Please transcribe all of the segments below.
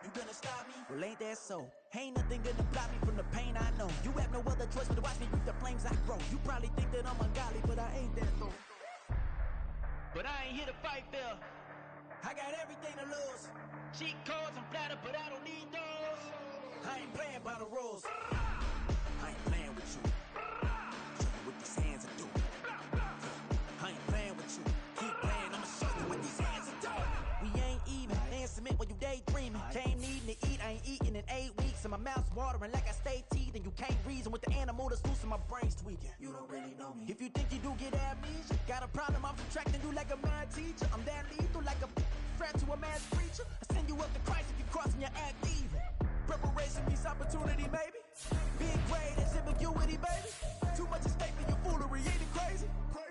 You gonna stop me? Well, ain't that so? Ain't nothing gonna block me from the pain I know. You have no other choice but to watch me reap the flames I grow. You probably think that I'm ungodly, but I ain't that though. But I ain't here to fight fair. I got everything to lose. Cheat codes and flatter, but I don't need those. I ain't playing by the rules. I ain't playing with you. Show you what these hands are doing. I ain't playing with you. Keep playing, I'ma show you what these hands are doing. We ain't even. They ain't submit when you daydreaming. Came needing to eat, I ain't eating in 8 weeks. And my mouth's watering like I stay teething. You can't reason with the animal that's loose and my brain's tweaking. You don't really know me. If you think you do get amnesia, got a problem, I'm subtracting you like a mad teacher. I'm that lethal like a threat to a mad preacher. I send you up to Christ if you crossing your act evil. Preparation meets opportunity, maybe. Big grade, that's ambiguity, baby. Too much at stake for your foolery, ain't it crazy?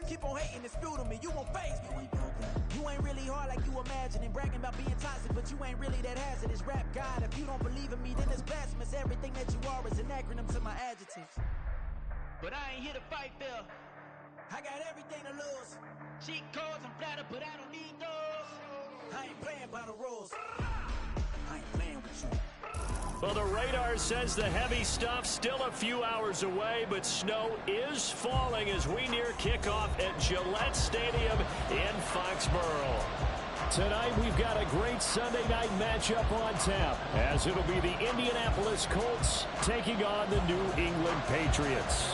Keep on hating and spewed on me, you won't face me. You ain't really hard like you imagine and bragging about being toxic, but you ain't really that hazardous. Rap God, if you don't believe in me, then it's blasphemous. Everything that you are is an acronym to my adjectives. But I ain't here to fight fair. I got everything to lose. Cheat codes and flatter, but I don't need those. I ain't playing by the rules. I ain't playing with you. Well, the radar says the heavy stuff still a few hours away, but snow is falling as we near kickoff at Gillette Stadium in Foxborough. Tonight, we've got a great Sunday night matchup on tap, as it'll be the Indianapolis Colts taking on the New England Patriots.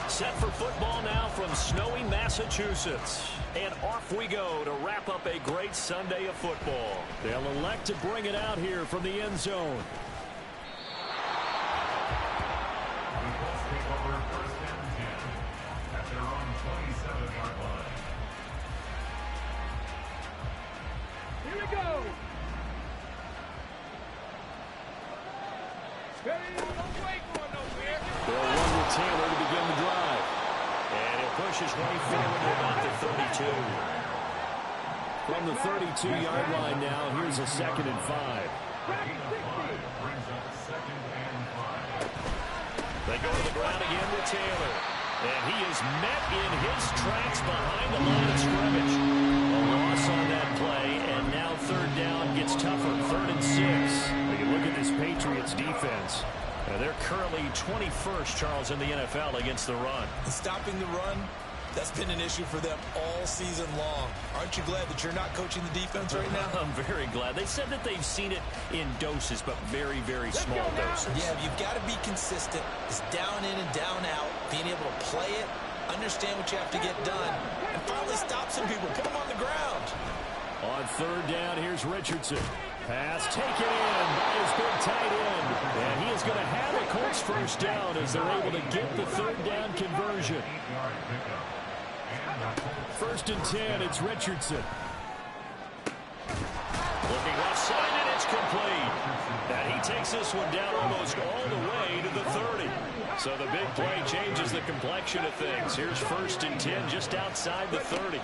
Set for football now from snowy Massachusetts. And off we go to wrap up a great Sunday of football. They'll elect to bring it out here from the end zone. Here we go. They'll run with Taylor to begin the drive. And he'll push his way forward to about the 32. From the 32-yard line now, here's a 2nd and 5. They go to the ground again with Taylor. And he is met in his tracks behind the line of scrimmage. A loss on that play, and now 3rd down gets tougher. 3rd and 6. When you look at this Patriots defense, they're currently 21st, Charles, in the NFL against the run. Stopping the run, that's been an issue for them all season long. Aren't you glad that you're not coaching the defense right now? I'm very glad. They said that they've seen it in doses, but very, very small doses. Yeah, you've got to be consistent. It's down in and down out, being able to play it, understand what you have to get done, and finally stop some people, put them on the ground. On 3rd down, here's Richardson. Pass taken in by his big tight end. And he is going to have a Colts 1st down as they're able to get the 3rd down conversion. 1st and 10, it's Richardson. Looking left side, and it's complete. And he takes this one down almost all the way to the 30. So the big play changes the complexion of things. Here's 1st and 10 just outside the 30.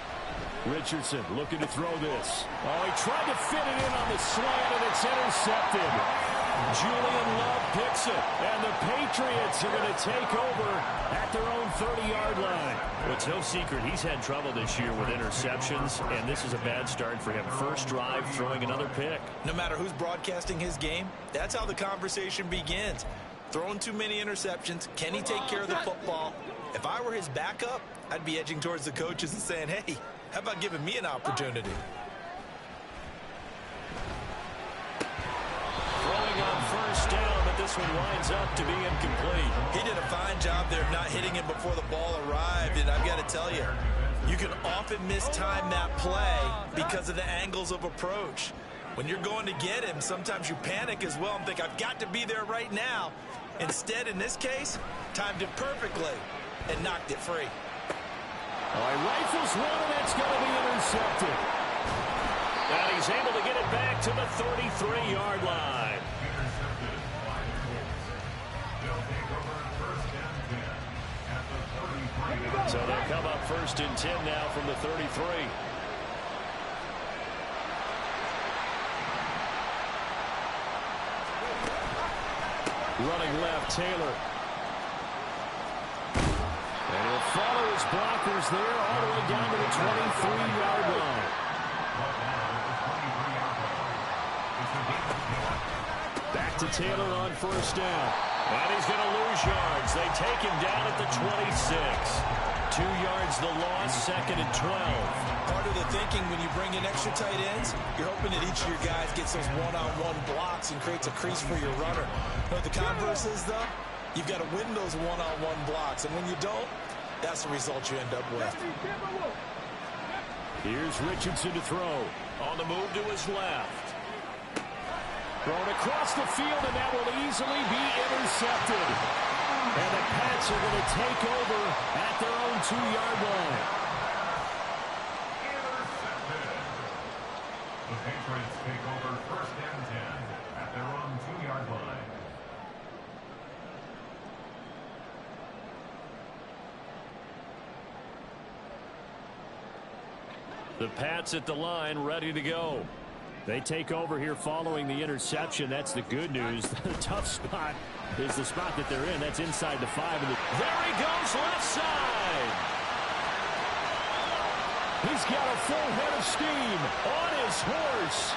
Richardson looking to throw this. Oh, he tried to fit it in on the slant, and it's intercepted. Julian Love picks it, and the Patriots are going to take over at their own 30-yard line. Well, it's no secret he's had trouble this year with interceptions, and this is a bad start for him. First drive, throwing another pick. No matter who's broadcasting his game, that's how the conversation begins. Throwing too many interceptions, can he take care of the football? If I were his backup, I'd be edging towards the coaches and saying, hey, how about giving me an opportunity? Throwing on 1st down, but this one winds up to be incomplete. He did a fine job there of not hitting him before the ball arrived, and I've got to tell you, you can often mistime that play because of the angles of approach. When you're going to get him, sometimes you panic as well and think, I've got to be there right now. Instead, in this case, timed it perfectly and knocked it free. Oh, he rifles one, and it's going to be intercepted. And he's able to get it back to the 33-yard line. So they'll come up 1st and 10 now from the 33. Running left, Taylor. And he'll follow his blockers there all the way down to the 23-yard line. to Taylor on first down. And he's going to lose yards. They take him down at the 26. 2 yards the loss, 2nd and 12. Part of the thinking when you bring in extra tight ends, you're hoping that each of your guys gets those one-on-one blocks and creates a crease for your runner. You know what the converse is, though? You've got to win those one-on-one blocks, and when you don't, that's the result you end up with. Here's Richardson to throw. On the move to his left. Thrown across the field, and that will easily be intercepted. And the Pats are going to take over at their own 2-yard line. The Patriots take over 1st and 10 at their own 2-yard line. The Pats at the line, ready to go. They take over here following the interception. That's the good news. The tough spot is the spot that they're in. That's inside the 5. And there he goes, left side. He's got a full head of steam on his horse.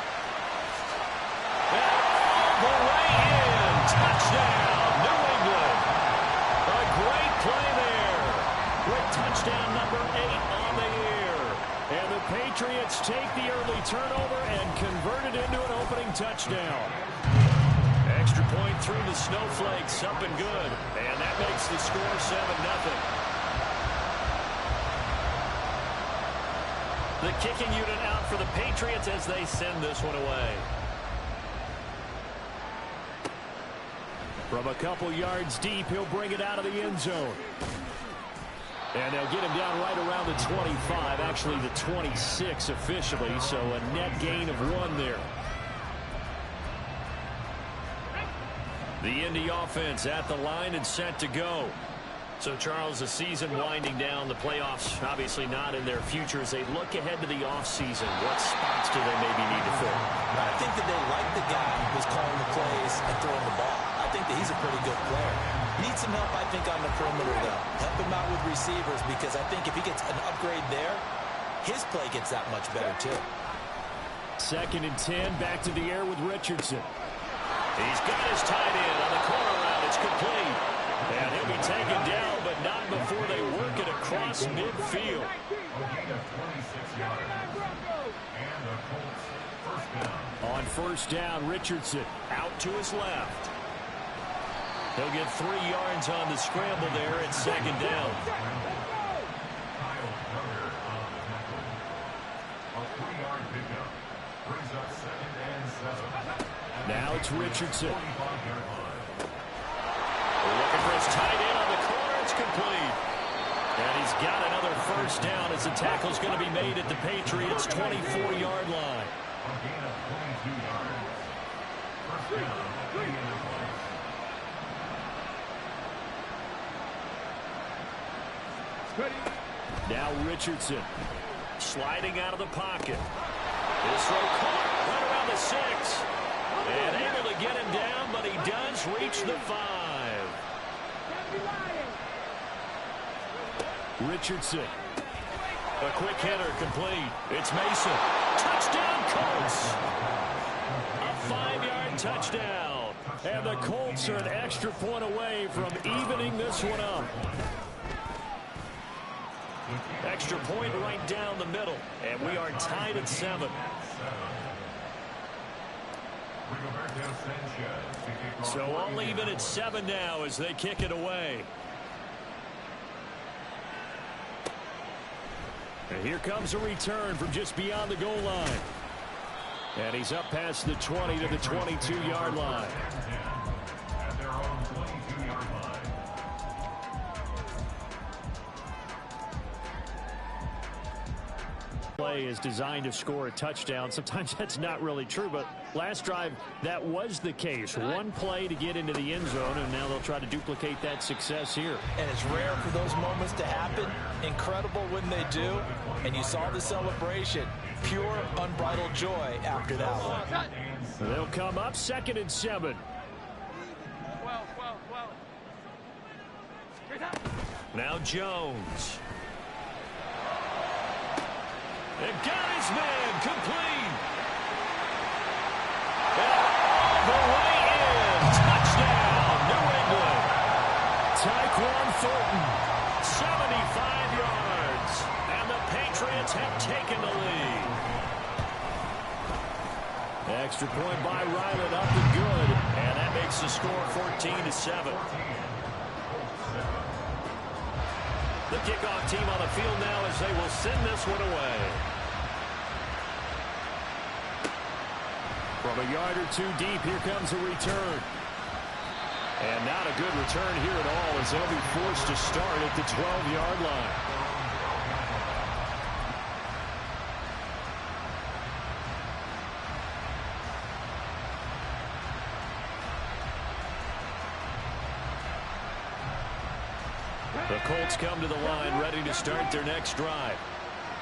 And all the way in. Touchdown, New England. A great play there. With touchdown number 8 on the year. And the Patriots take the early turnover and convert it into an opening touchdown. Extra point through the snowflakes, up and good. And that makes the score 7-0. The kicking unit out for the Patriots as they send this one away. From a couple yards deep, he'll bring it out of the end zone. And they'll get him down right around the 25, actually the 26 officially, so a net gain of 1 there. The Indy offense at the line and set to go. So, Charles, the season winding down, the playoffs obviously not in their future. As they look ahead to the offseason, what spots do they maybe need to fill? I think that they like the guy who's calling the plays and throwing the ball. I think that he's a pretty good player. Needs some help, I think, on the perimeter, though. Help him out with receivers, because I think if he gets an upgrade there, his play gets that much better, too. 2nd and 10, back to the air with Richardson. He's got his tight end on the corner route. It's complete. And he'll be taken down, but not before they work it across midfield. On first down, Richardson out to his left. He'll get 3 yards on the scramble there at 2nd down. Now it's Richardson. Looking for his tight end on the corner. It's complete. And he's got another first down as the tackle's going to be made at the Patriots' 24-yard line. Now Richardson sliding out of the pocket. His throw caught right around the 6. And able to get him down, but he does reach the 5. Richardson. A quick hitter complete. It's Mason. Touchdown, Colts. A 5-yard touchdown. And the Colts are an extra point away from evening this one up. Extra point right down the middle. And we are tied at 7. So all even at 7 now as they kick it away. And here comes a return from just beyond the goal line. And he's up past the 20 to the 22-yard line. At their own 22-yard line. Play is designed to score a touchdown. Sometimes that's not really true, but last drive that was the case. One play to get into the end zone, and now they'll try to duplicate that success here. And it's rare for those moments to happen. Incredible when they do. And you saw the celebration. Pure, unbridled joy after that one. They'll come up 2nd and 7. Now Jones. And got his man complete. And all the way in. Thornton. 75 yards. And the Patriots have taken the lead. Extra point by Ryland up and good. And that makes the score 14-7. The kickoff team on the field now as they will send this one away. From a yard or two deep, here comes a return. And not a good return here at all as they'll be forced to start at the 12-yard line. The Colts come to the line ready to start their next drive.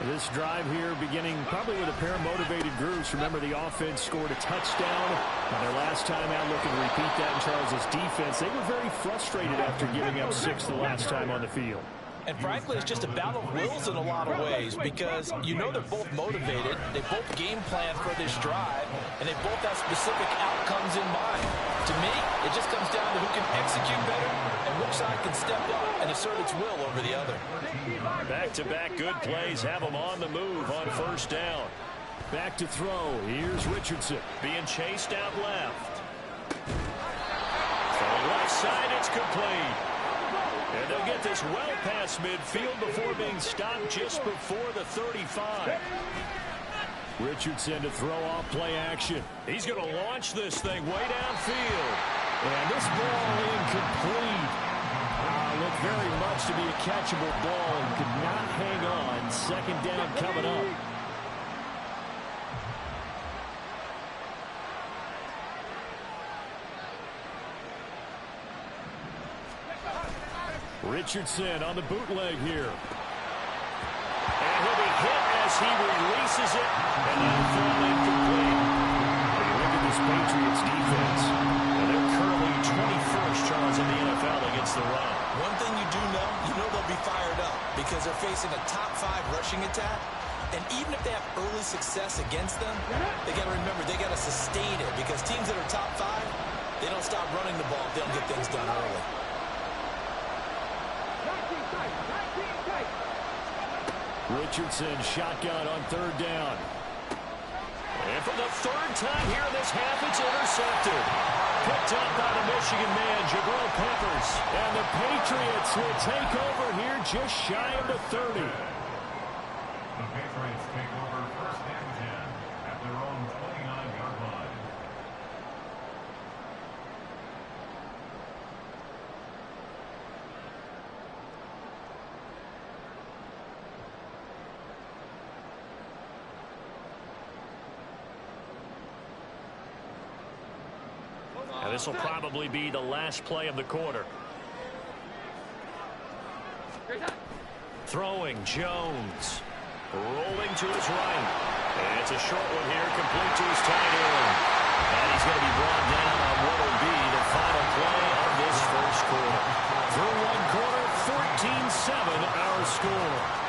This drive here beginning probably with a pair of motivated groups. Remember, the offense scored a touchdown. And their last time out looking to repeat that in Charles' defense. They were very frustrated after giving up 6 the last time on the field. And frankly, it's just a battle of wills in a lot of ways because you know they're both motivated. They both game plan for this drive, and they both have specific outcomes in mind. To me, it just comes down to who can execute better and which side can step up and assert its will over the other. Back-to-back good plays have them on the move on first down. Back to throw. Here's Richardson being chased out left. From the left side, it's complete. And they'll get this well past midfield before being stopped just before the 35. Richardson to throw off play action. He's going to launch this thing way downfield. And this ball incomplete. Looked very much to be a catchable ball and could not hang on. Second down coming up. Richardson on the bootleg here. And he'll be hit as he releases it. And that'll fall incomplete. Hey, look at this Patriots defense. And they're currently 21st, Charles, in the NFL against the run. One thing you do know, they'll be fired up because they're facing a top 5 rushing attack. And even if they have early success against them, they got to remember they got to sustain it because teams that are top 5, they don't stop running the ball if they don't get things done early. Richardson shotgun on third down. And for the third time here in this half, it's intercepted. Picked up by the Michigan man, Jabril Peppers. And the Patriots will take over here just shy of the 30. The Patriots take over first and 10 at their own 29-yard line. And this will probably be the last play of the quarter. Throwing Jones. Rolling to his right. And it's a short one here, complete to his tight end. And he's going to be brought down on what will be the final play of this first quarter. Through one quarter, 14-7 our score.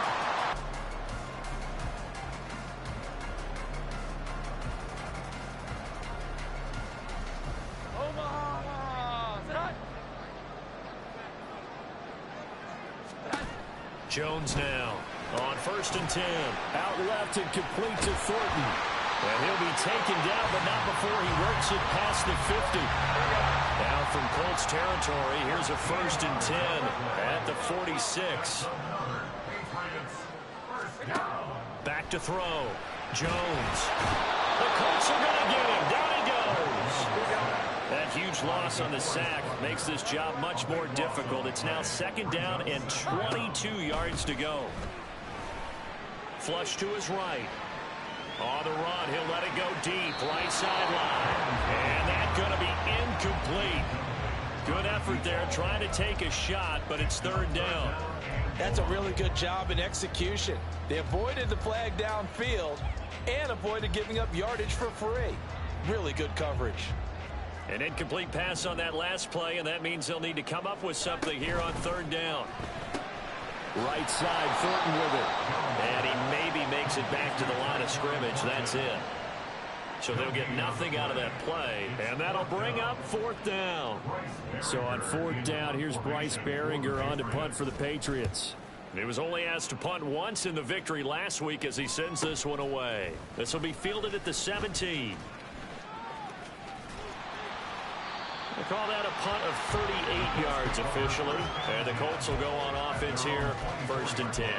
Jones now on first and 10. Out left and complete to Thornton. And he'll be taken down, but not before he works it past the 50. Now from Colts territory, here's a first and 10 at the 46. Back to throw. Jones. The Colts are going to get him. Down he goes. That huge loss on the sack makes this job much more difficult. It's now second down and 22 yards to go. Flush to his right. On the run, he'll let it go deep. Right sideline. And that's going to be incomplete. Good effort there trying to take a shot, but it's third down. That's a really good job in execution. They avoided the flag downfield and avoided giving up yardage for free. Really good coverage. An incomplete pass on that last play, and that means they'll need to come up with something here on third down. Right side, Thornton with it. And he maybe makes it back to the line of scrimmage. That's it. So they'll get nothing out of that play, and that'll bring up 4th down. So on 4th down, here's Bryce Behringer on to punt for the Patriots. He was only asked to punt once in the victory last week as he sends this one away. This will be fielded at the 17. They call that a punt of 38 yards officially. And the Colts will go on offense here, 1st and 10.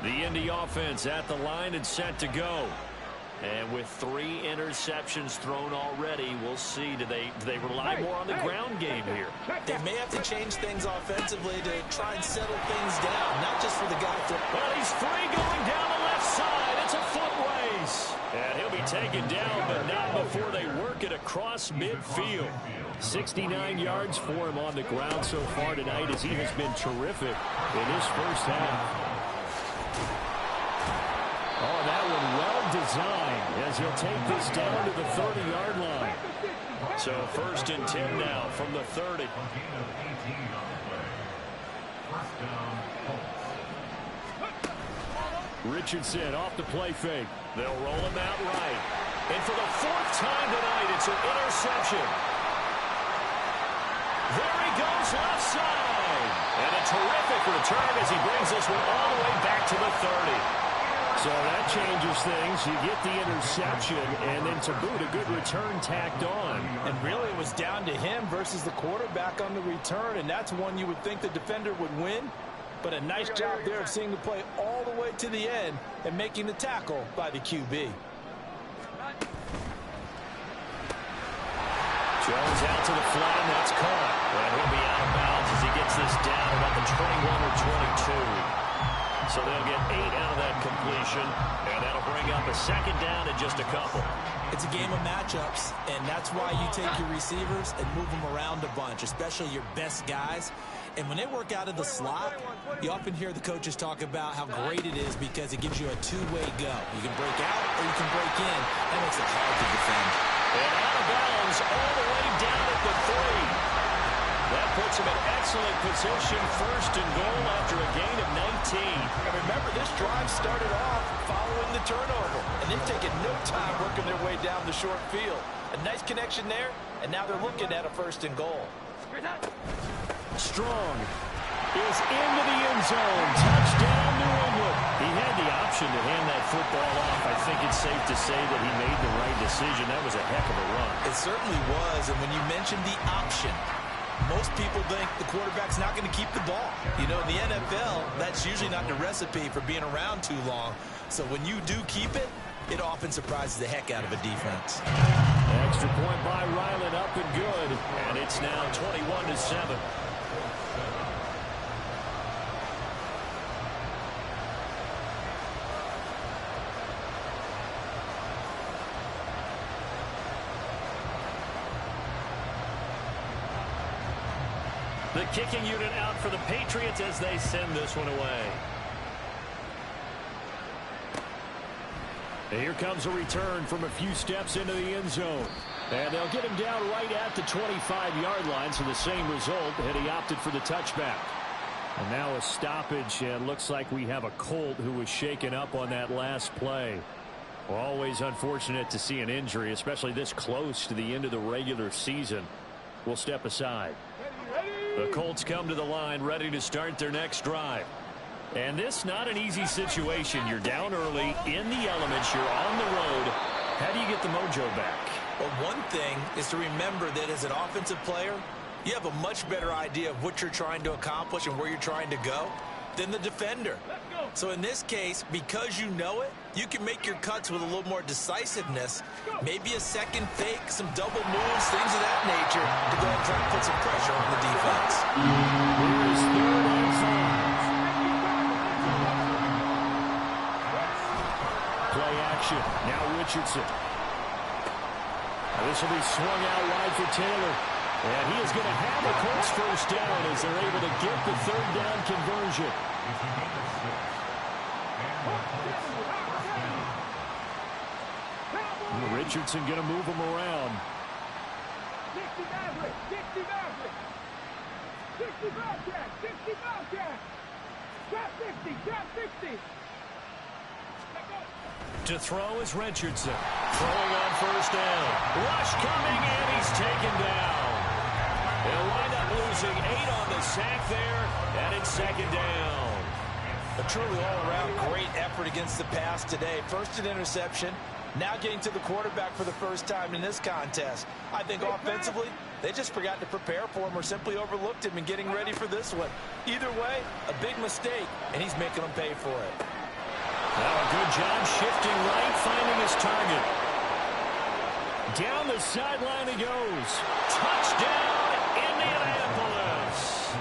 The Indy offense at the line and set to go. And with 3 interceptions thrown already, we'll see. Do they rely more on the ground game here? They may have to change things offensively to try and settle things down, not just for the guy. Well, he's free going down the left side. It's a foot race. And he'll be taken down, but not before they work it across midfield. 69 yards for him on the ground so far tonight as he has been terrific in his first half. Oh, that one well designed as he'll take this down to the 30-yard line. So 1st and 10 now from the 30. Richardson off the play fake. They'll roll him out right. And for the 4th time tonight, it's an interception. There he goes left side. And a terrific return as he brings this one all the way back to the 30. So that changes things. You get the interception, and then to boot, a good return tacked on. And really it was down to him versus the quarterback on the return, and that's one you would think the defender would win. But a nice job there of seeing the play all the way to the end and making the tackle by the QB. Jones out to the flat, and that's caught. And he'll be out of bounds as he gets this down about the 21 or 22. So they'll get 8 out of that completion, and that'll bring up a 2nd down and just a couple. It's a game of matchups, and that's why you take your receivers and move them around a bunch, especially your best guys. And when they work out of the slot, you often hear the coaches talk about how great it is because it gives you a two-way go. You can break out or you can break in. That makes it hard to defend. And out of bounds all the way down at the 3. That puts him in excellent position, 1st and goal after a gain of 19. And remember, this drive started off following the turnover, and they've taken no time working their way down the short field. A nice connection there, and now they're looking at a 1st and goal. Strong is into the end zone. Touchdown, New England. He had the option to hand that football off. I think it's safe to say that he made the right decision. That was a heck of a run. It certainly was, and when you mentioned the option, most people think the quarterback's not going to keep the ball. You know, in the NFL, that's usually not the recipe for being around too long. So when you do keep it, it often surprises the heck out of a defense. Extra point by Ryland, up and good. And it's now 21-7. The kicking unit out for the Patriots as they send this one away. And here comes a return from a few steps into the end zone. And they'll get him down right at the 25-yard line, so the same result, and he opted for the touchback. And now a stoppage, and looks like we have a Colt who was shaken up on that last play. Well, always unfortunate to see an injury, especially this close to the end of the regular season. We'll step aside. The Colts come to the line ready to start their next drive. And this not an easy situation. You're down early, in the elements, you're on the road. How do you get the mojo back? Well, one thing is to remember that as an offensive player, you have a much better idea of what you're trying to accomplish and where you're trying to go than the defender. So in this case, because you know it, you can make your cuts with a little more decisiveness, maybe a second fake, some double moves, things of that nature, to go and try and put some pressure on the defense. Here's 3rd and 5. Play action. Now Richardson. This will be swung out wide for Taylor. And he is going to have the Colts 1st down as they're able to get the 3rd down conversion. Richardson going to move him around. 60 Maverick. 60 Maverick. 60 Bobcat. 60 Bobcat. Drop 60, drop 60. To throw is Richardson. Throwing on first down. Rush coming, and he's taken down. They'll wind up losing 8 on the sack there, and it's second down. A truly all-around great effort against the pass today. First an interception, now getting to the quarterback for the first time in this contest. I think offensively, they just forgot to prepare for him or simply overlooked him in getting ready for this one. Either way, a big mistake, and he's making them pay for it. Now a good job shifting right, finding his target. Down the sideline he goes. Touchdown, Indianapolis.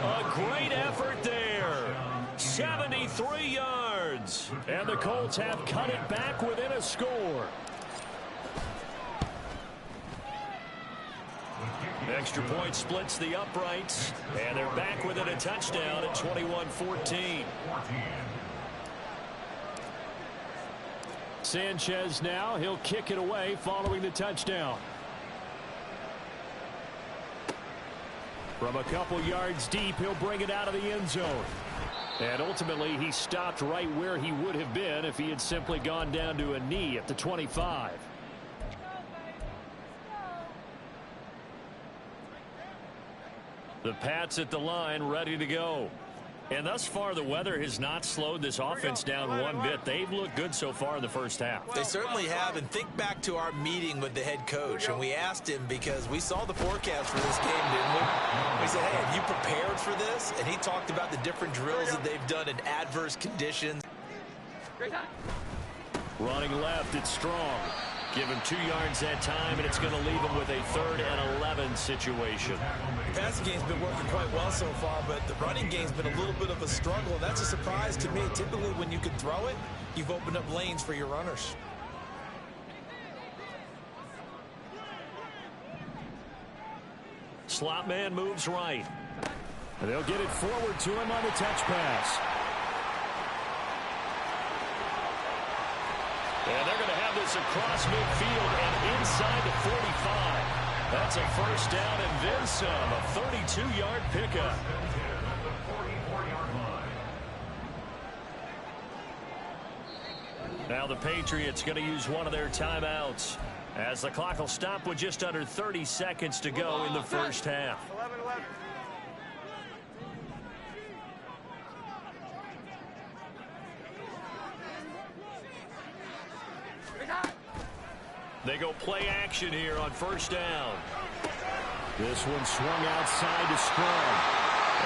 A great effort there. 73 yards. And the Colts have cut it back within a score. Extra point splits the uprights. And they're back within a touchdown at 21-14. Sanchez now, he'll kick it away following the touchdown. From a couple yards deep, he'll bring it out of the end zone. And ultimately, he stopped right where he would have been if he had simply gone down to a knee at the 25. The Pats at the line, ready to go. And thus far, the weather has not slowed this offense down one bit. They've looked good so far in the first half. They certainly have, and think back to our meeting with the head coach, and we asked him because we saw the forecast for this game, didn't we? We said, hey, have you prepared for this? And he talked about the different drills that they've done in adverse conditions. Running left, it's Strong. Give him 2 yards that time, and it's going to leave him with a 3rd and 11 situation. The passing game's been working quite well so far, but the running game's been a little bit of a struggle, and that's a surprise to me. Typically, when you can throw it, you've opened up lanes for your runners. Slot man moves right. And they'll get it forward to him on the touch pass. And they're going to have this across midfield and inside the 45. That's a first down and then some. A 32-yard pickup. Now the Patriots going to use one of their timeouts as the clock will stop with just under 30 seconds to go in the first half. 11-11. They go play action here on first down. This one swung outside to Strong.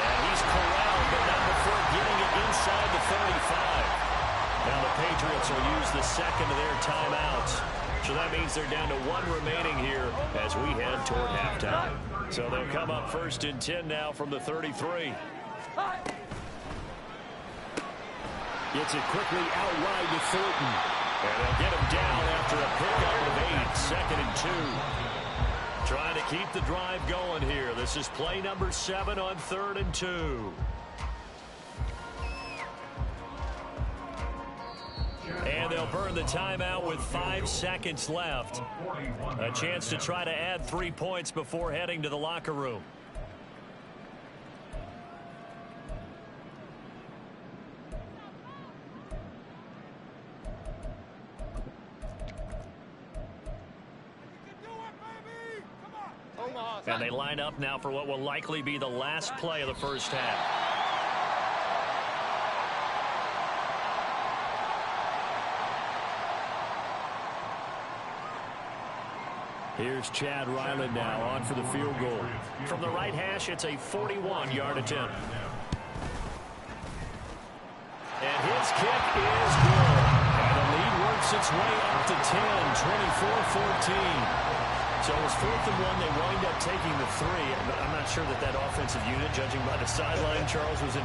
And he's corralled, but not before getting it inside the 35. Now the Patriots will use the second of their timeouts. So that means they're down to 1 remaining here as we head toward halftime. So they'll come up 1st and 10 now from the 33. Gets it quickly out wide to Thornton. And they'll get him down after a pickup of 8, 2nd and 2. Trying to keep the drive going here. This is play number 7 on 3rd and 2. And they'll burn the timeout with 5 seconds left. A chance to try to add 3 points before heading to the locker room. And they line up now for what will likely be the last play of the first half. Here's Chad Ryland now on for the field goal. From the right hash, it's a 41-yard attempt. And his kick is good. And the lead works its way up to 10, 24-14. So it was 4th and 1. They wind up taking the 3. I'm not sure that that offensive unit, judging by the sideline, Charles, was in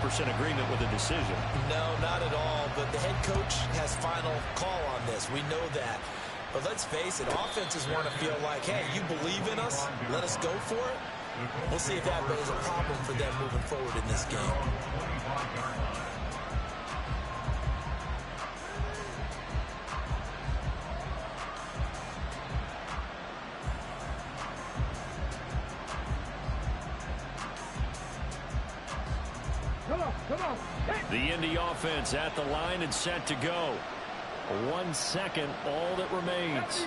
100% agreement with the decision. No, not at all. But the head coach has final call on this. We know that. But let's face it, offenses want to feel like, hey, you believe in us, let us go for it. We'll see if that is a problem for them moving forward in this game. Come on. Come on. The Indy offense at the line and set to go. 1 second, all that remains.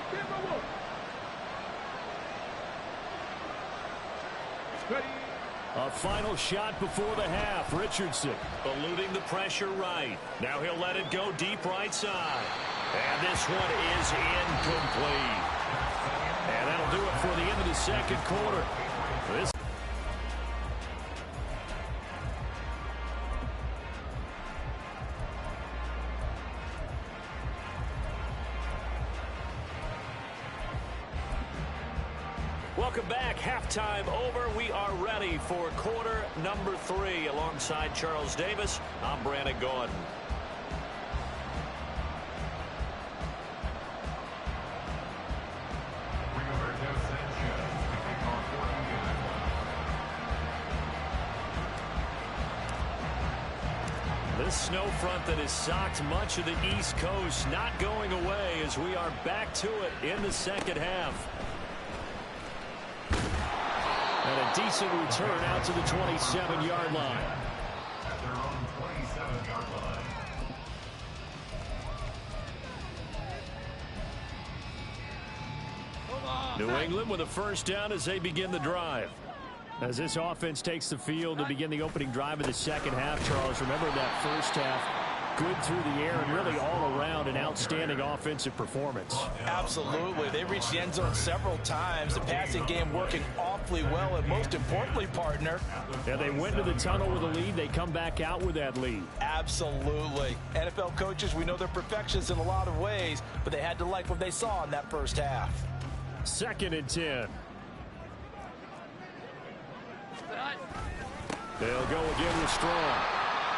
A final shot before the half. Richardson eluding the pressure right. Now he'll let it go deep right side. And this one is incomplete. And that'll do it for the end of the second quarter. This Welcome back. Halftime over. We are ready for quarter number 3. Alongside Charles Davis, I'm Brandon Gordon. This snow front that has socked much of the East Coast not going away as we are back to it in the second half. And a decent return out to the 27-yard line. At their own 27-yard line. New England with a first down as they begin the drive. As this offense takes the field to begin the opening drive of the second half, Charles, remember that first half, good through the air and really all around an outstanding offensive performance. Absolutely. They reached the end zone several times. The passing game working awfully well, and most importantly, partner. Yeah, they went to the tunnel with a lead. They come back out with that lead. Absolutely. NFL coaches, we know they're perfectionists in a lot of ways, but they had to like what they saw in that first half. 2nd and 10. They'll go again with Strong.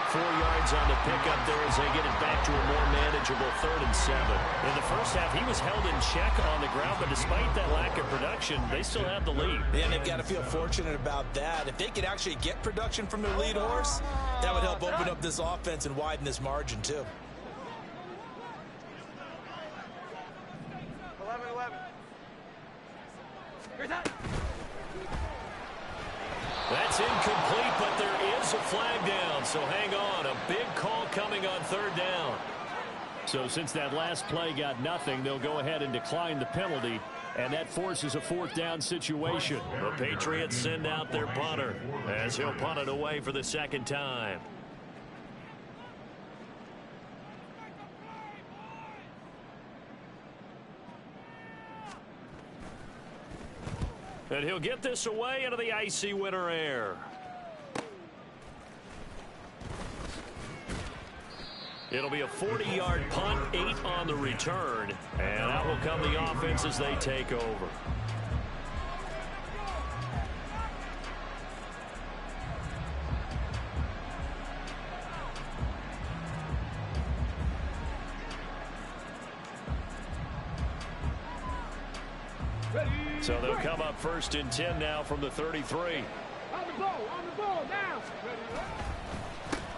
4 yards on the pickup there as they get it back to a more manageable 3rd and 7. In the first half, he was held in check on the ground, but despite that lack of production, they still have the lead. And they've got to feel fortunate about that. If they could actually get production from their lead horse, that would help open up this offense and widen this margin, too. 11-11. Here's that. That's incomplete, but there is a flag down, so hang on. A big call coming on 3rd down. So since that last play got nothing, they'll go ahead and decline the penalty, and that forces a 4th down situation. The Patriots send out their punter as he'll punt it away for the 2nd time. And he'll get this away into the icy winter air. It'll be a 40-yard punt, 8 on the return. And out will come the offense as they take over. So they'll come up 1st and 10 now from the 33. On the ball, now.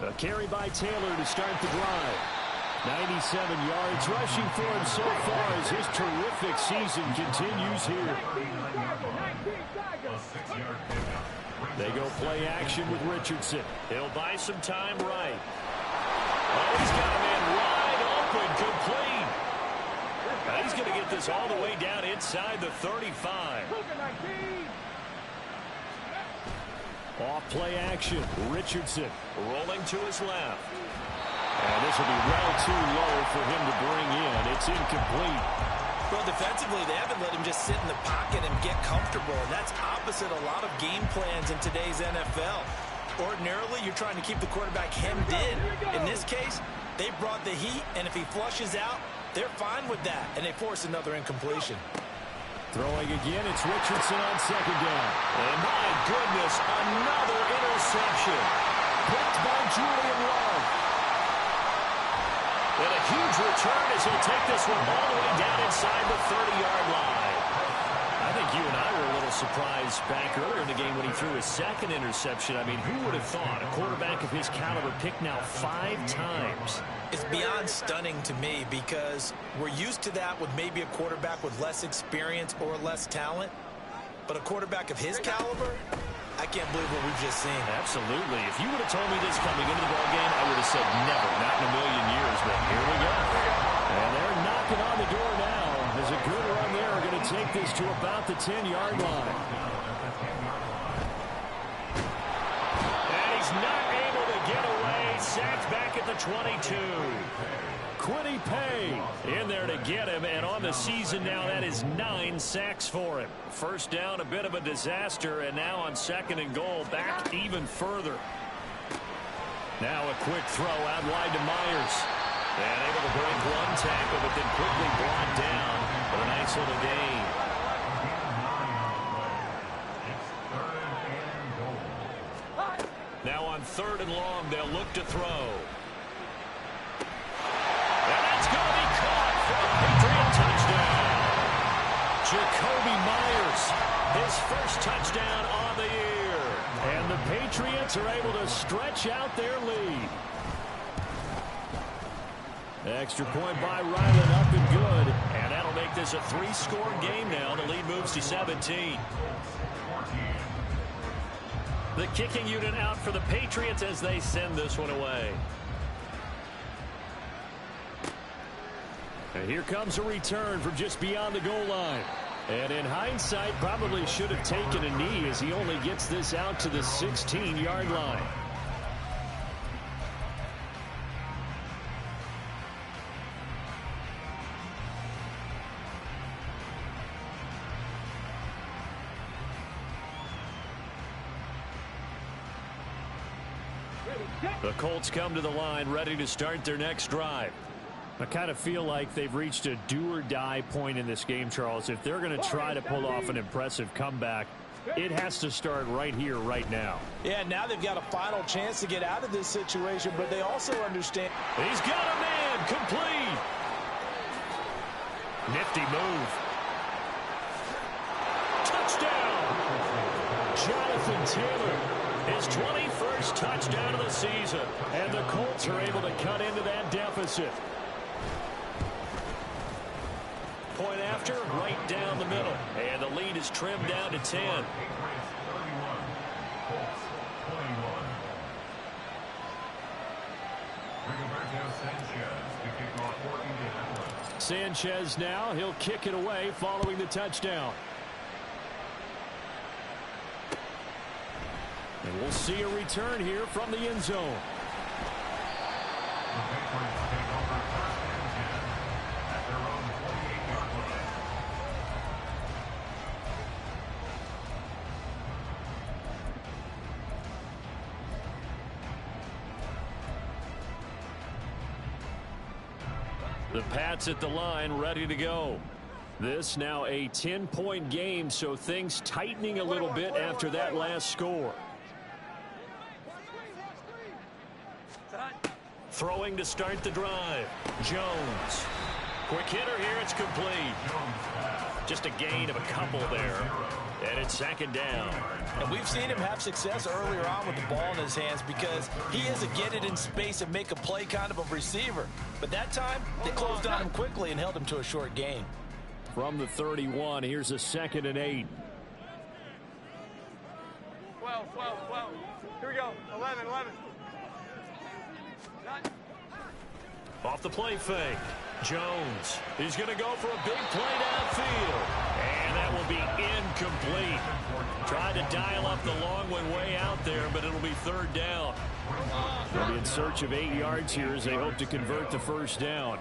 A carry by Taylor to start the drive. 97 yards rushing for him so far as his terrific season continues here. They go play action with Richardson. He'll buy some time right. Oh, he's got a man wide open, complete. He's going to get this all the way down inside the 35. Off play action. Richardson rolling to his left. And this will be well too low for him to bring in. It's incomplete. Well, defensively, they haven't let him just sit in the pocket and get comfortable. And that's opposite a lot of game plans in today's NFL. Ordinarily, you're trying to keep the quarterback hemmed in. In this case, they brought the heat, and if he flushes out, they're fine with that, and they force another incompletion. Throwing again, it's Richardson on 2nd down. And my goodness, another interception. Picked by Julian Love. And a huge return as he'll take this one all the way down inside the 30-yard line. I think you and I were a little surprised back earlier in the game when he threw his 2nd interception. I mean, who would have thought a quarterback of his caliber picked now 5 times? It's beyond stunning to me because we're used to that with maybe a quarterback with less experience or less talent. But a quarterback of his caliber, I can't believe what we've just seen. Absolutely. If you would have told me this coming into the ballgame, I would have said never, not in a million years. But here we go. And they're knocking on the door now. As a good run there, are going to take this to about the 10-yard line. And he's not able to get away. Sacked back at the 22. Quiddy Pay in there to get him, and on the season now, that is 9 sacks for him. First down, a bit of a disaster, and now on 2nd and goal, back even further. Now a quick throw out wide to Myers. And able to break one tackle, but then quickly brought down. But a nice little gain. Now on 3rd and long, they'll look to throw. And that's going to be caught for a Patriot touchdown. Jacoby Myers, his first touchdown on the year. And the Patriots are able to stretch out their lead. Extra point by Ryland, up and good. And that'll make this a 3-score game now. The lead moves to 17. The kicking unit out for the Patriots as they send this one away. And here comes a return from just beyond the goal line. And in hindsight, probably should have taken a knee as he only gets this out to the 16-yard line. The Colts come to the line ready to start their next drive. I kind of feel like they've reached a do-or-die point in this game, Charles. If they're going to try to pull off an impressive comeback, it has to start right here, right now. Yeah, now they've got a final chance to get out of this situation, but they also understand. He's got a man, complete. Nifty move. Touchdown. Jonathan Taylor, his 21st touchdown of the season. And the Colts are able to cut into that deficit. Point after, right down the middle. And the lead is trimmed down to 10. Sanchez now, he'll kick it away following the touchdown. And we'll see a return here from the end zone. The Pats at the line, ready to go. This now a 10-point game, so things tightening a little bit after that last score. Throwing to start the drive. Jones. Quick hitter here, it's complete. Just a gain of a couple there. And it's 2nd down. And we've seen him have success earlier on with the ball in his hands because he is a get it in space and make a play kind of a receiver. But that time, they closed on him quickly and held him to a short gain. From the 31, here's a 2nd and 8. 12. Here we go. 11. Off the play fake. Jones. He's going to go for a big play downfield. And that will be incomplete. Tried to dial up the long one way out there, but it'll be 3rd down. They'll be in search of 8 yards here as they hope to convert the first down.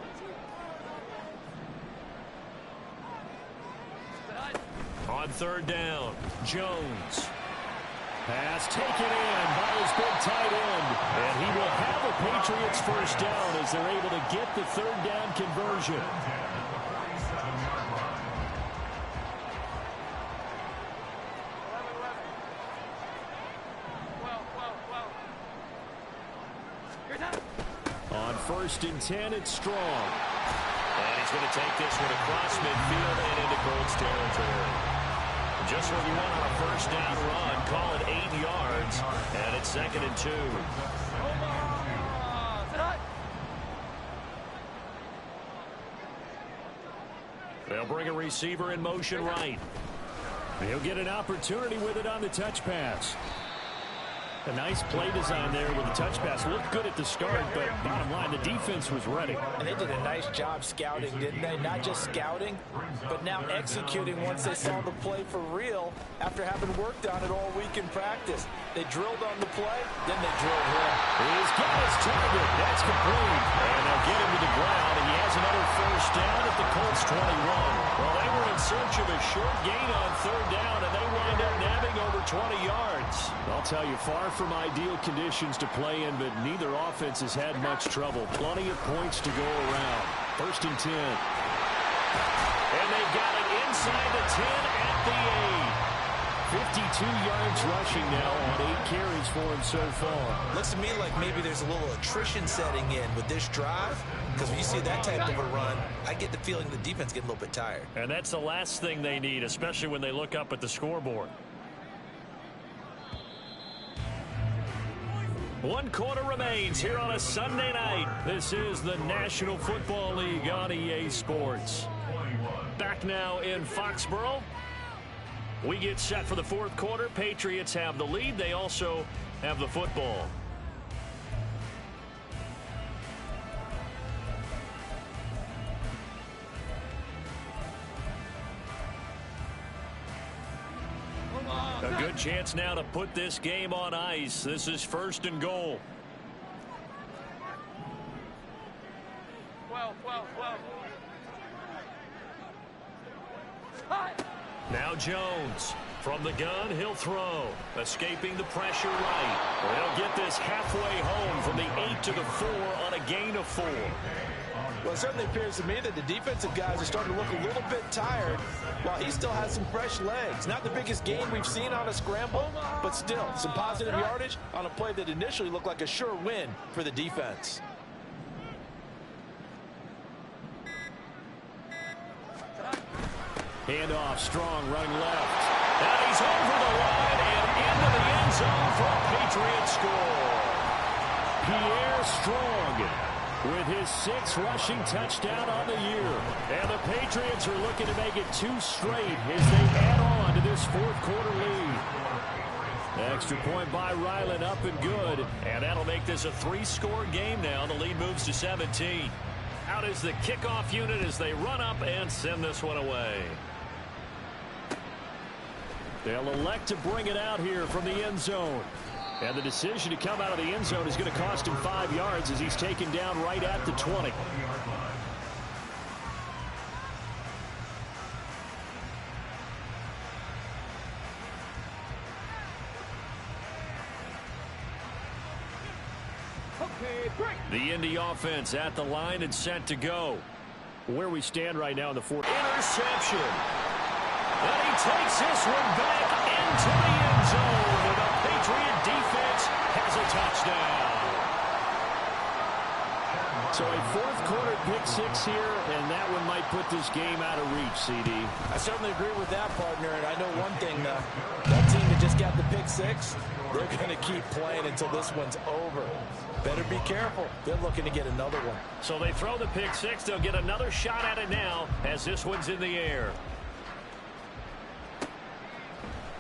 On 3rd down, Jones. Pass taken in by his big tight end. And he will have a Patriots first down as they're able to get the 3rd down conversion. On 1st and 10, it's Strong. And he's going to take this one across midfield and into Colts territory. Just what you want on a first down run. Call it 8 yards. And it's 2nd and 2. They'll bring a receiver in motion right. He'll get an opportunity with it on the touch pass. A nice play design there with the touch pass. Looked good at the start, but bottom line, the defense was ready. And they did a nice job scouting, didn't they? Not just scouting, but now executing once they saw the play for real after having worked on it all week in practice. They drilled on the play, then they drilled him. He's got his target. That's complete. And they'll get him to the ground, and he has another first down at the Colts 21. Well, they were in search of a short gain on third down, and they wind up nabbing over 20 yards. I'll tell you, far from ideal conditions to play in, but neither offense has had much trouble. Plenty of points to go around. First and 10. And they've got it inside the 10 at the 8. 52 yards rushing now on 8 carries for him so far. Looks to me like maybe there's a little attrition setting in with this drive, because when you see that type of a run, I get the feeling the defense getting a little bit tired. And that's the last thing they need, especially when they look up at the scoreboard. 1 quarter remains here on a Sunday night. This is the National Football League on EA Sports. Back now in Foxborough. We get set for the fourth quarter. Patriots have the lead. They also have the football. A good chance now to put this game on ice. This is first and goal. 12. Now Jones from the gun. He'll throw. Escaping the pressure right. They'll get this halfway home from the 8 to the 4 on a gain of 4. Well, it certainly appears to me that the defensive guys are starting to look a little bit tired while he still has some fresh legs. Not the biggest gain we've seen on a scramble, but still some positive yardage on a play that initially looked like a sure win for the defense. Handoff, Strong running left. And he's over the line and into the end zone for a Patriot score. Pierre Strong with his 6th rushing touchdown on the year. And the Patriots are looking to make it 2 straight as they add on to this fourth quarter lead. Extra point by Ryland, up and good. And that'll make this a 3-score game now. The lead moves to 17. Out is the kickoff unit as they run up and send this one away. They'll elect to bring it out here from the end zone. And the decision to come out of the end zone is going to cost him 5 yards as he's taken down right at the 20. The Indy offense at the line and set to go. Where we stand right now in the fourth. Interception. And he takes this one back into the end zone. And the Patriot defense has a touchdown. So a fourth quarter pick 6 here, and that one might put this game out of reach, CD. I certainly agree with that, partner. And I know one thing, that team that just got the pick 6, they're going to keep playing until this one's over. Better be careful. They're looking to get another one. So they throw the pick 6. They'll get another shot at it now as this one's in the air.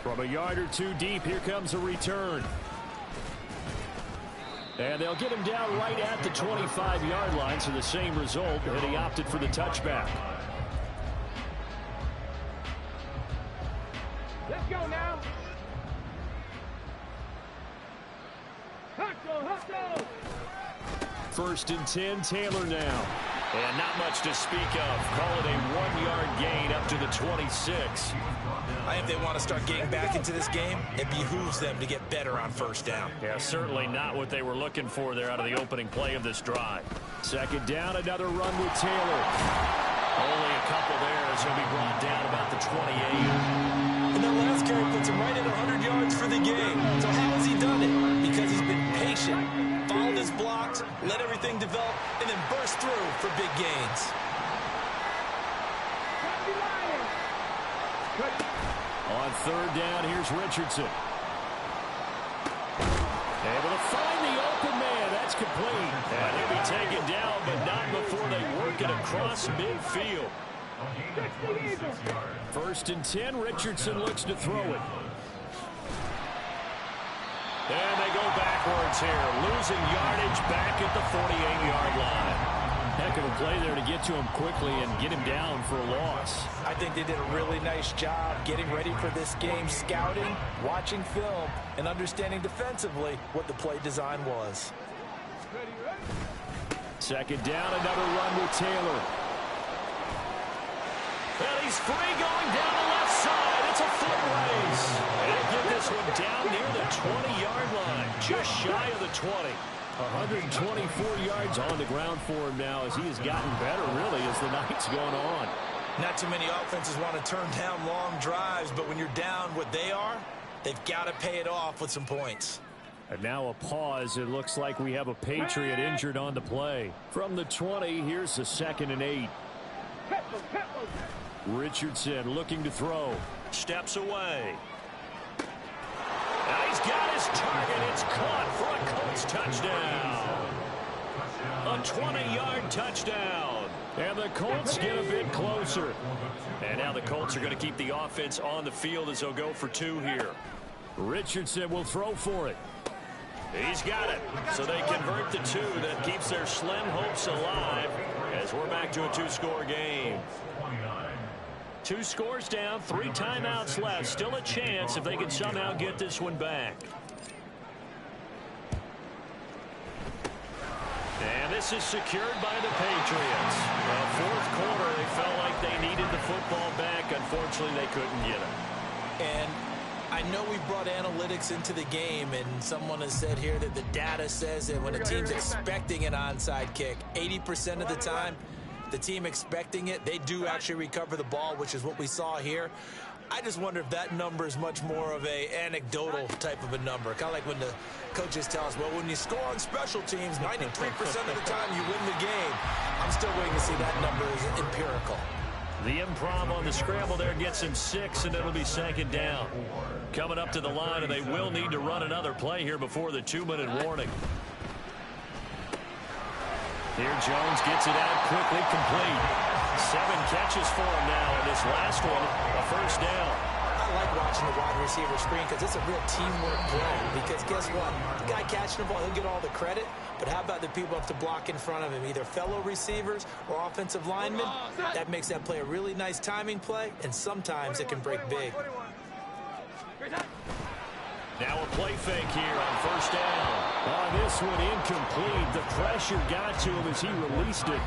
From a yard or 2 deep, here comes a return. And they'll get him down right at the 25-yard line, so the same result, and he opted for the touchback. Let's go now. Hustle. First and 10, Taylor now. And not much to speak of. Call it a 1-yard gain up to the 26. I think they want to start getting back into this game. It behooves them to get better on first down. Yeah, certainly not what they were looking for there out of the opening play of this drive. Second down, another run with Taylor. Only a couple there as he'll be brought down about the 28. And that last carry puts him right at 100 yards for the game. So how has he done it? Because he's been patient, followed his blocks, let everything develop, and then burst through for big gains. On third down, here's Richardson. Able to find the open man. That's complete. And he'll be taken down, but not before they work it across midfield. First and 10, Richardson looks to throw it. And they go backwards here, losing yardage back at the 48-yard line. Heck of a play there to get to him quickly and get him down for a loss. I think they did a really nice job getting ready for this game, scouting, watching film, and understanding defensively what the play design was. Second down, another run with Taylor. And he's free going down the left side. It's a foot race. And get this one down near the 20-yard line, just shy of the 20. 124 yards on the ground for him now as he has gotten better, really, as the night's gone on. Not too many offenses want to turn down long drives, but when you're down what they are, they've got to pay it off with some points. And now a pause. It looks like we have a Patriot injured on the play. From the 20, here's the 2nd and 8. Richardson looking to throw. Steps away. Now he's got his target. It's caught for a Colts touchdown. A 20-yard touchdown. And the Colts get a bit closer. And now the Colts are going to keep the offense on the field as they'll go for 2 here. Richardson will throw for it. He's got it. So they convert the 2. That keeps their slim hopes alive as we're back to a 2-score game. 2 scores down, 3 timeouts left. Still a chance if they can somehow get this one back. And this is secured by the Patriots. Fourth quarter, they felt like they needed the football back. Unfortunately, they couldn't get it. And I know we brought analytics into the game, and someone has said here that the data says that when a team's expecting an onside kick, 80% of the time, the team expecting it, they do actually recover the ball, which is what we saw here. I just wonder if that number is much more of a anecdotal type of a number. Kind of like when the coaches tell us, well, when you score on special teams, 93% of the time you win the game. I'm still waiting to see that number is empirical. The improv on the scramble there gets him 6, and it'll be 2nd down. Coming up to the line, and they will need to run another play here before the 2-minute warning. Here Jones gets it out quickly, complete. 7 catches for him now, and this last one, a 1st down. I like watching the wide receiver screen because it's a real teamwork play. Because guess what? The guy catching the ball, he'll get all the credit. But how about the people up to block in front of him, either fellow receivers or offensive linemen? That makes that play a really nice timing play, and sometimes it can break big. Now a play fake here on 1st down. This one incomplete. The pressure got to him as he released it.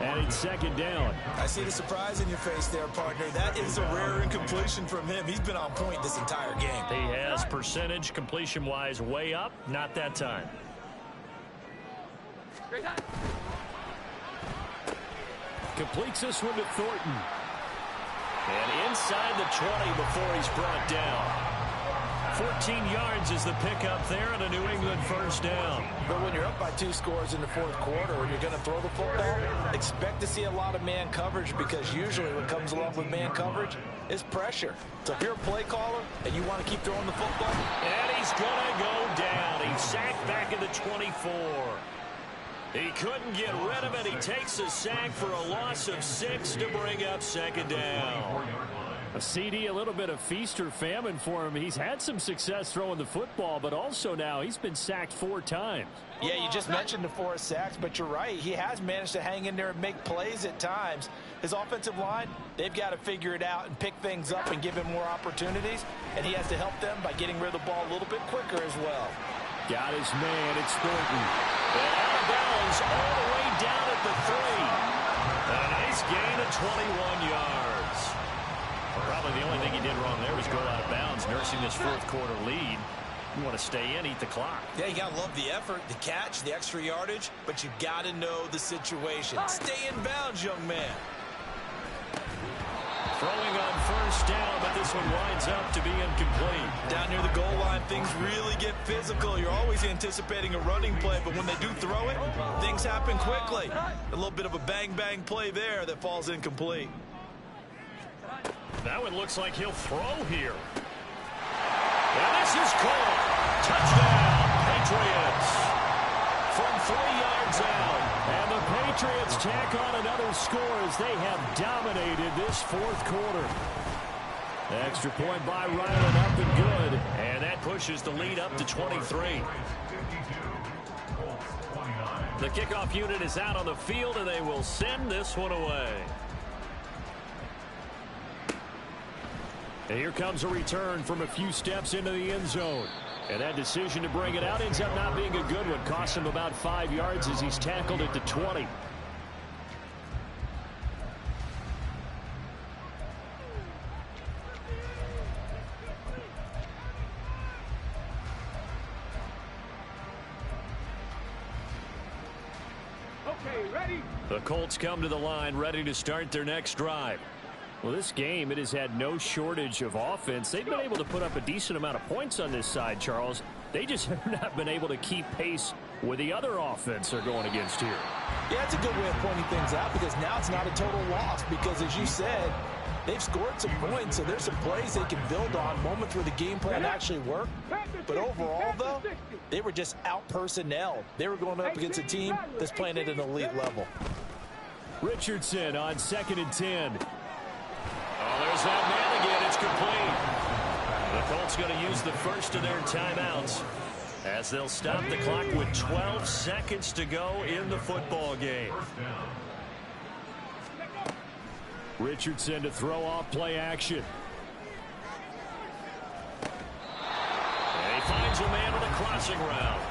And it's 2nd down. I see the surprise in your face there, partner. That is a rare incompletion from him. He's been on point this entire game. He has percentage completion-wise way up. Not that time. Completes this one to Thornton. And inside the 20 before he's brought down. 14 yards is the pickup there and a New England 1st down. But when you're up by 2 scores in the 4th quarter and you're going to throw the football, expect to see a lot of man coverage, because usually what comes along with man coverage is pressure. So if you're a play caller and you want to keep throwing the football. And he's going to go down. He's sacked back at the 24. He couldn't get rid of it. He takes a sack for a loss of 6 to bring up 2nd down. A CD, a little bit of feast or famine for him. He's had some success throwing the football, but also now he's been sacked 4 times. Yeah, you just mentioned the 4 sacks, but you're right. He has managed to hang in there and make plays at times. His offensive line, they've got to figure it out and pick things up and give him more opportunities, and he has to help them by getting rid of the ball a little bit quicker as well. Got his man, it's Thornton. And out of bounds all the way down at the 3. A nice gain of 21 yards. Probably the only thing he did wrong there was go out of bounds, nursing this 4th quarter lead. You want to stay in, eat the clock. Yeah, you got to love the effort, the catch, the extra yardage, but you got to know the situation. Stay in bounds, young man. Throwing on 1st down, but this one winds up to be incomplete. Down near the goal line, things really get physical. You're always anticipating a running play, but when they do throw it, things happen quickly. A little bit of a bang-bang play there that falls incomplete. That one looks like he'll throw here. And this is caught. Touchdown, Patriots. From 3 yards out. And the Patriots tack on another score as they have dominated this fourth quarter. Extra point by Ryland, up and good. And that pushes the lead up to 23. The kickoff unit is out on the field, and they will send this one away. And here comes a return from a few steps into the end zone. And that decision to bring it out ends up not being a good one. Costs him about 5 yards as he's tackled at the 20. Okay, ready? The Colts come to the line ready to start their next drive. Well, this game, it has had no shortage of offense. They've been able to put up a decent amount of points on this side, Charles. They just have not been able to keep pace with the other offense they're going against here. Yeah, it's a good way of pointing things out because now it's not a total loss because, as you said, they've scored some points, so there's some plays they can build on, moments where the game plan actually worked. But overall, though, they were just out-personnel. They were going up against a team that's playing at an elite level. Richardson on 2nd and 10. Oh, there's that man again. It's complete. The Colts going to use the first of their timeouts as they'll stop the clock with 12 seconds to go in the football game. Richardson to throw off play action. And he finds a man on the crossing route.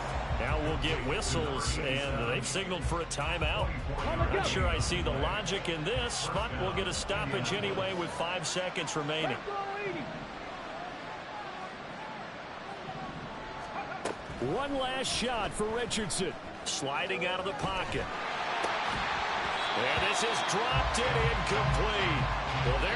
Now we'll get whistles, and they've signaled for a timeout. Not sure I see the logic in this, but we'll get a stoppage anyway with 5 seconds remaining. One last shot for Richardson. Sliding out of the pocket. And this is dropped in incomplete. Well, there